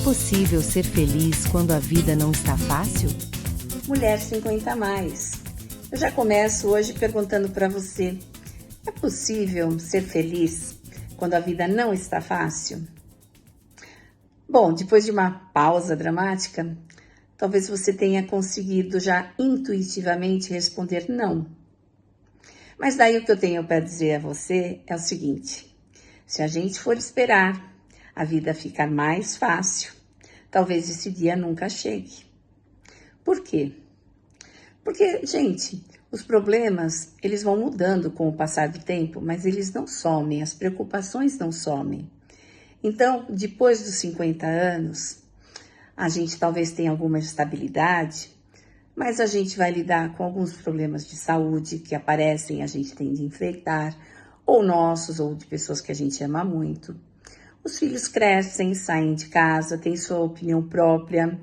possível ser feliz quando a vida não está fácil? Mulher 50 a mais. Eu já começo hoje perguntando para você: é possível ser feliz quando a vida não está fácil? Bom, depois de uma pausa dramática, talvez você tenha conseguido já intuitivamente responder não. Mas daí o que eu tenho para dizer a você é o seguinte: se a gente for esperar a vida ficar mais fácil, talvez esse dia nunca chegue. Por quê? Porque, gente, os problemas, eles vão mudando com o passar do tempo, mas eles não somem, as preocupações não somem. Então, depois dos 50 anos, a gente talvez tenha alguma estabilidade, mas a gente vai lidar com alguns problemas de saúde que aparecem, a gente tem de enfrentar, ou nossos, ou de pessoas que a gente ama muito. Os filhos crescem, saem de casa, têm sua opinião própria,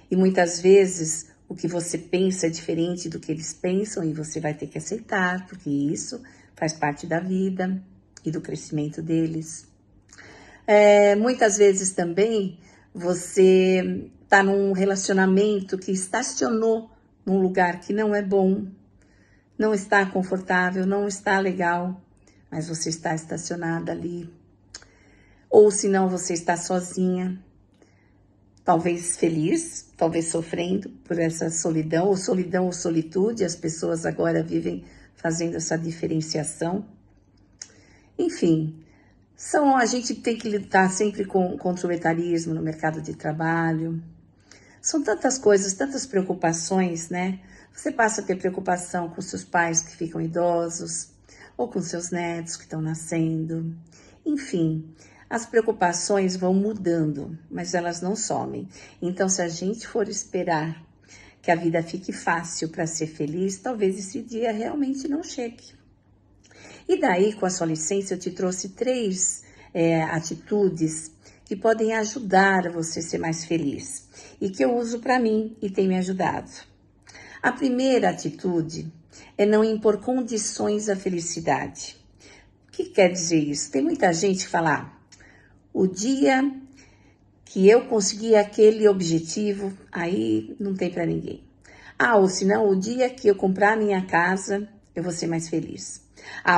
e muitas vezes o que você pensa é diferente do que eles pensam e você vai ter que aceitar, porque isso faz parte da vida e do crescimento deles. Muitas vezes também você está num relacionamento que estacionou num lugar que não é bom, não está confortável, não está legal, mas você está estacionada ali. Ou se não, você está sozinha, talvez feliz, talvez sofrendo por essa solidão ou solitude. As pessoas agora vivem fazendo essa diferenciação. Enfim, a gente tem que lutar sempre contra o etarismo no mercado de trabalho. São tantas coisas, tantas preocupações, né? Você passa a ter preocupação com seus pais que ficam idosos, ou com seus netos que estão nascendo. Enfim, as preocupações vão mudando, mas elas não somem. Então, se a gente for esperar que a vida fique fácil para ser feliz, talvez esse dia realmente não chegue. E daí, com a sua licença, eu te trouxe 3 atitudes que podem ajudar você a ser mais feliz e que eu uso para mim e tem me ajudado. A primeira atitude é não impor condições à felicidade. O que quer dizer isso? Tem muita gente que fala: o dia que eu conseguir aquele objetivo, aí não tem para ninguém. Ou senão, o dia que eu comprar a minha casa, eu vou ser mais feliz.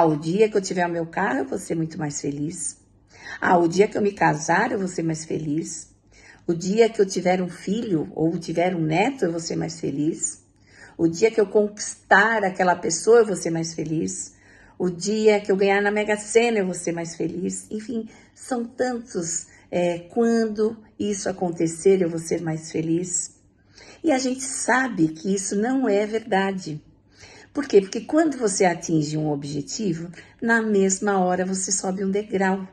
O dia que eu tiver o meu carro, eu vou ser muito mais feliz. O dia que eu me casar, eu vou ser mais feliz. O dia que eu tiver um filho ou tiver um neto, eu vou ser mais feliz. O dia que eu conquistar aquela pessoa, eu vou ser mais feliz. O dia que eu ganhar na Mega Sena, eu vou ser mais feliz. Enfim, são tantos. Quando isso acontecer, eu vou ser mais feliz. E a gente sabe que isso não é verdade. Por quê? Porque quando você atinge um objetivo, na mesma hora você sobe um degrau.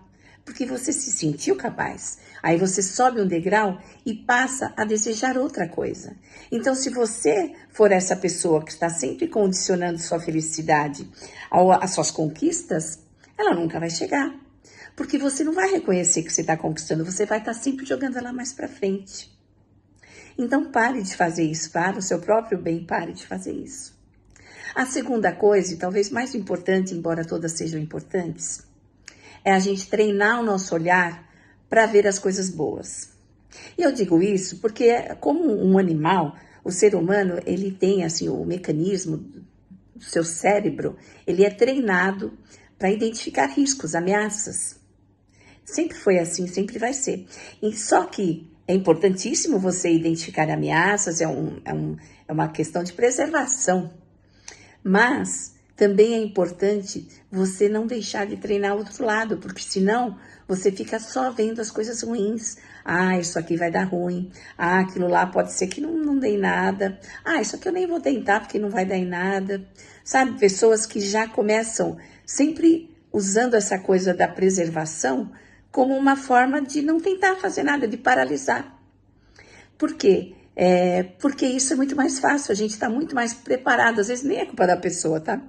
Porque você se sentiu capaz. Aí você sobe um degrau e passa a desejar outra coisa. Então, se você for essa pessoa que está sempre condicionando sua felicidade às suas conquistas, ela nunca vai chegar. Porque você não vai reconhecer que você está conquistando, você vai estar sempre jogando ela mais para frente. Então, pare de fazer isso, para o seu próprio bem, pare de fazer isso. A segunda coisa, e talvez mais importante, embora todas sejam importantes, é a gente treinar o nosso olhar para ver as coisas boas. E eu digo isso porque, como um animal, o ser humano, ele tem assim, o mecanismo do seu cérebro, ele é treinado para identificar riscos, ameaças. Sempre foi assim, sempre vai ser. E só que é importantíssimo você identificar ameaças, é uma questão de preservação. Mas também é importante você não deixar de treinar o outro lado, porque senão você fica só vendo as coisas ruins. Isso aqui vai dar ruim. Aquilo lá pode ser que não dê em nada. Isso aqui eu nem vou tentar porque não vai dar em nada. Sabe, pessoas que já começam sempre usando essa coisa da preservação como uma forma de não tentar fazer nada, de paralisar. Por quê? Porque isso é muito mais fácil, a gente está muito mais preparado, às vezes nem é culpa da pessoa, tá?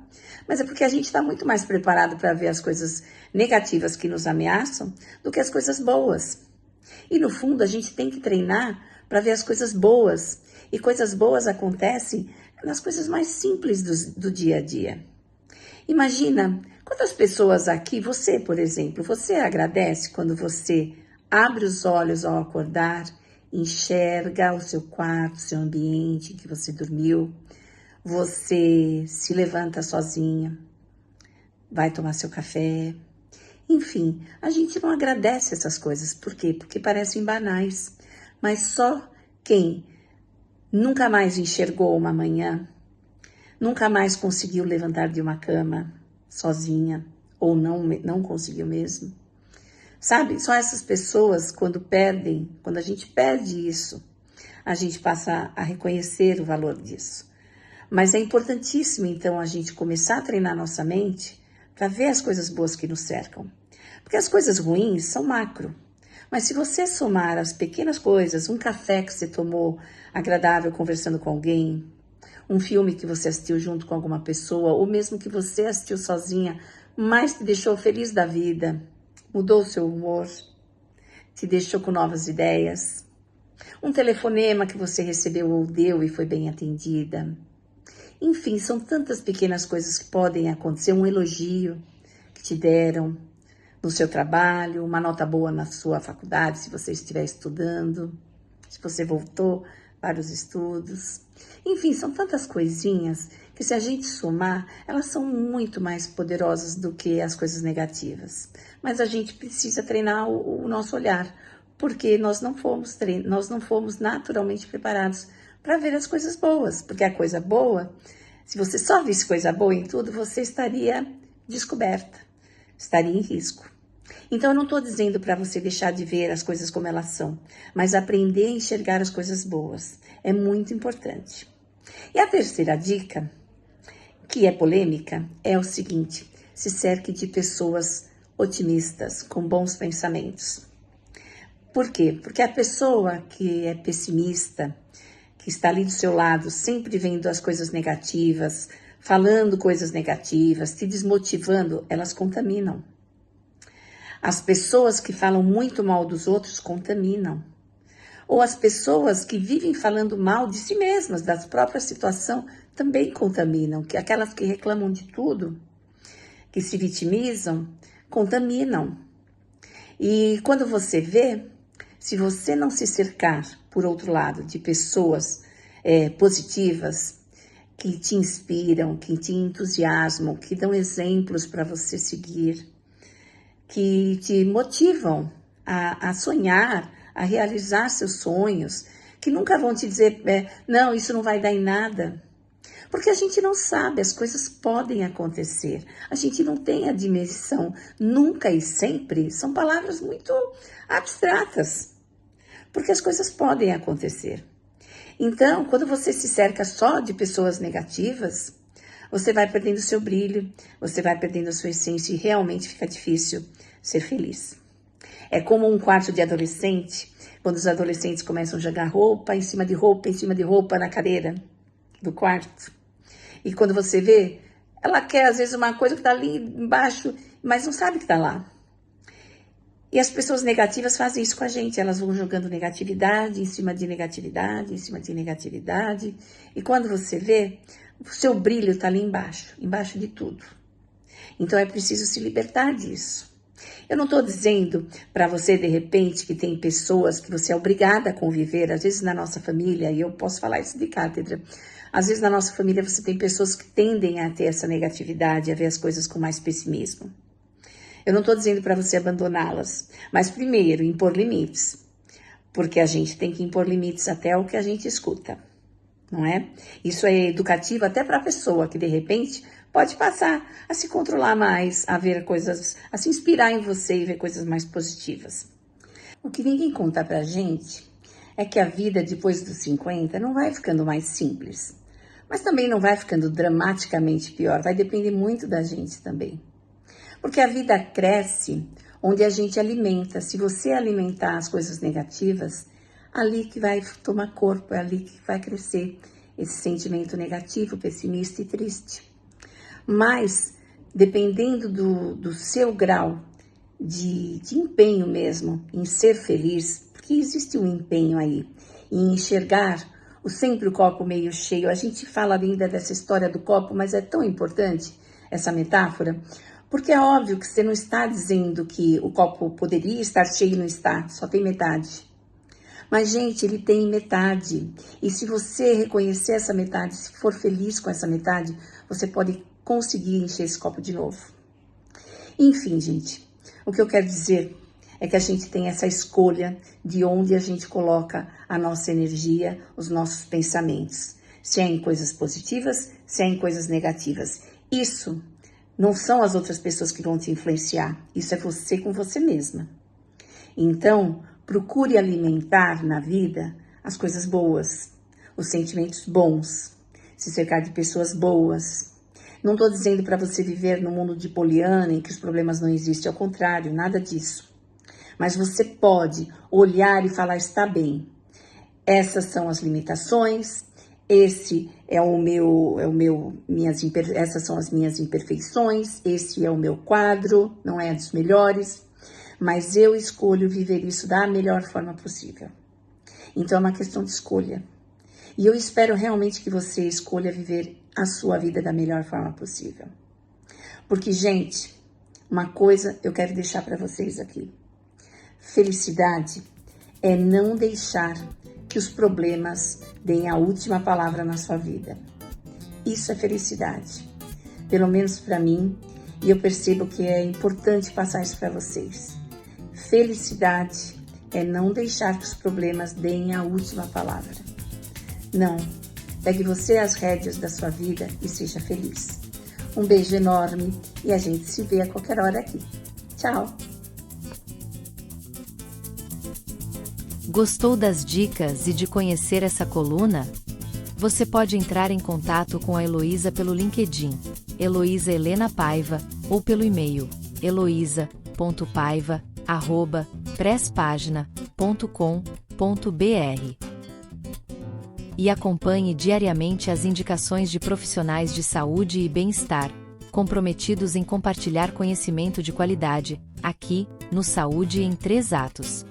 Mas é porque a gente está muito mais preparado para ver as coisas negativas que nos ameaçam do que as coisas boas. E no fundo a gente tem que treinar para ver as coisas boas. E coisas boas acontecem nas coisas mais simples do dia a dia. Imagina quantas pessoas aqui, você, por exemplo, você agradece quando você abre os olhos ao acordar enxerga o seu quarto, o seu ambiente em que você dormiu, você se levanta sozinha, vai tomar seu café. Enfim, a gente não agradece essas coisas. Por quê? Porque parecem banais. Mas só quem nunca mais enxergou uma manhã, nunca mais conseguiu levantar de uma cama sozinha, ou não conseguiu mesmo. Sabe, são essas pessoas quando a gente perde isso, a gente passa a reconhecer o valor disso. Mas é importantíssimo, então, a gente começar a treinar nossa mente para ver as coisas boas que nos cercam. Porque as coisas ruins são macro. Mas se você somar as pequenas coisas, um café que você tomou agradável conversando com alguém, um filme que você assistiu junto com alguma pessoa, ou mesmo que você assistiu sozinha, mas te deixou feliz da vida, mudou o seu humor, te deixou com novas ideias, um telefonema que você recebeu ou deu e foi bem atendida. Enfim, são tantas pequenas coisas que podem acontecer, um elogio que te deram no seu trabalho, uma nota boa na sua faculdade, se você estiver estudando, se você voltou para os estudos. Enfim, são tantas coisinhas que se a gente somar, elas são muito mais poderosas do que as coisas negativas. Mas a gente precisa treinar o nosso olhar, porque nós não fomos naturalmente preparados para ver as coisas boas. Porque a coisa boa, se você só visse coisa boa em tudo, você estaria descoberta, estaria em risco. Então, eu não estou dizendo para você deixar de ver as coisas como elas são, mas aprender a enxergar as coisas boas é muito importante. E a terceira dica, que é polêmica, é o seguinte: se cerque de pessoas otimistas, com bons pensamentos. Por quê? Porque a pessoa que é pessimista, que está ali do seu lado, sempre vendo as coisas negativas, falando coisas negativas, te desmotivando, elas contaminam. As pessoas que falam muito mal dos outros contaminam. Ou as pessoas que vivem falando mal de si mesmas, da própria situação, também contaminam. Que aquelas que reclamam de tudo, que se vitimizam, contaminam. E quando você vê, se você não se cercar, por outro lado, de pessoas positivas, que te inspiram, que te entusiasmam, que dão exemplos para você seguir, que te motivam a sonhar, a realizar seus sonhos, que nunca vão te dizer, não, isso não vai dar em nada. Porque a gente não sabe, as coisas podem acontecer. A gente não tem a dimensão, nunca e sempre, são palavras muito abstratas. Porque as coisas podem acontecer. Então, quando você se cerca só de pessoas negativas, você vai perdendo o seu brilho, você vai perdendo a sua essência e realmente fica difícil ser feliz. É como um quarto de adolescente, quando os adolescentes começam a jogar roupa em cima de roupa na cadeira do quarto. E quando você vê, ela quer às vezes uma coisa que está ali embaixo, mas não sabe que está lá. E as pessoas negativas fazem isso com a gente, elas vão jogando negatividade em cima de negatividade, em cima de negatividade. E quando você vê, o seu brilho está ali embaixo de tudo. Então é preciso se libertar disso. Eu não estou dizendo para você, de repente, que tem pessoas que você é obrigada a conviver, às vezes na nossa família, e eu posso falar isso de cátedra, às vezes na nossa família você tem pessoas que tendem a ter essa negatividade, a ver as coisas com mais pessimismo. Eu não estou dizendo para você abandoná-las, mas primeiro, impor limites, porque a gente tem que impor limites até o que a gente escuta, não é? Isso é educativo até para a pessoa que, de repente, pode passar a se controlar mais, a ver coisas, a se inspirar em você e ver coisas mais positivas. O que ninguém conta pra gente é que a vida depois dos 50 não vai ficando mais simples, mas também não vai ficando dramaticamente pior, vai depender muito da gente também. Porque a vida cresce onde a gente alimenta. Se você alimentar as coisas negativas, ali que vai tomar corpo, é ali que vai crescer esse sentimento negativo, pessimista e triste. Mas, dependendo do seu grau de empenho mesmo em ser feliz, porque existe um empenho aí, em enxergar sempre o copo meio cheio. A gente fala ainda dessa história do copo, mas é tão importante essa metáfora, porque é óbvio que você não está dizendo que o copo poderia estar cheio e não está, só tem metade. Mas, gente, ele tem metade. E se você reconhecer essa metade, se for feliz com essa metade, você pode conseguir encher esse copo de novo. Enfim, gente, o que eu quero dizer é que a gente tem essa escolha de onde a gente coloca a nossa energia, os nossos pensamentos. Se é em coisas positivas, se é em coisas negativas. Isso não são as outras pessoas que vão te influenciar. Isso é você com você mesma. Então, procure alimentar na vida as coisas boas, os sentimentos bons, se cercar de pessoas boas. Não estou dizendo para você viver no mundo de Poliana em que os problemas não existem, ao contrário, nada disso. Mas você pode olhar e falar, está bem, essas são as limitações, esse é essas são as minhas imperfeições, esse é o meu quadro, não é dos melhores, mas eu escolho viver isso da melhor forma possível. Então é uma questão de escolha. E eu espero realmente que você escolha viver a sua vida da melhor forma possível. Porque, gente, uma coisa eu quero deixar para vocês aqui. Felicidade é não deixar que os problemas deem a última palavra na sua vida. Isso é felicidade. Pelo menos para mim, e eu percebo que é importante passar isso para vocês. Felicidade é não deixar que os problemas deem a última palavra. Não. Pegue você as rédeas da sua vida e seja feliz. Um beijo enorme e a gente se vê a qualquer hora aqui. Tchau! Gostou das dicas e de conhecer essa coluna? Você pode entrar em contato com a Heloísa pelo LinkedIn, Heloísa Helena Paiva, ou pelo e-mail, heloisa.paiva@presspagina.com.br. E acompanhe diariamente as indicações de profissionais de saúde e bem-estar, comprometidos em compartilhar conhecimento de qualidade, aqui, no Saúde em 3 Atos.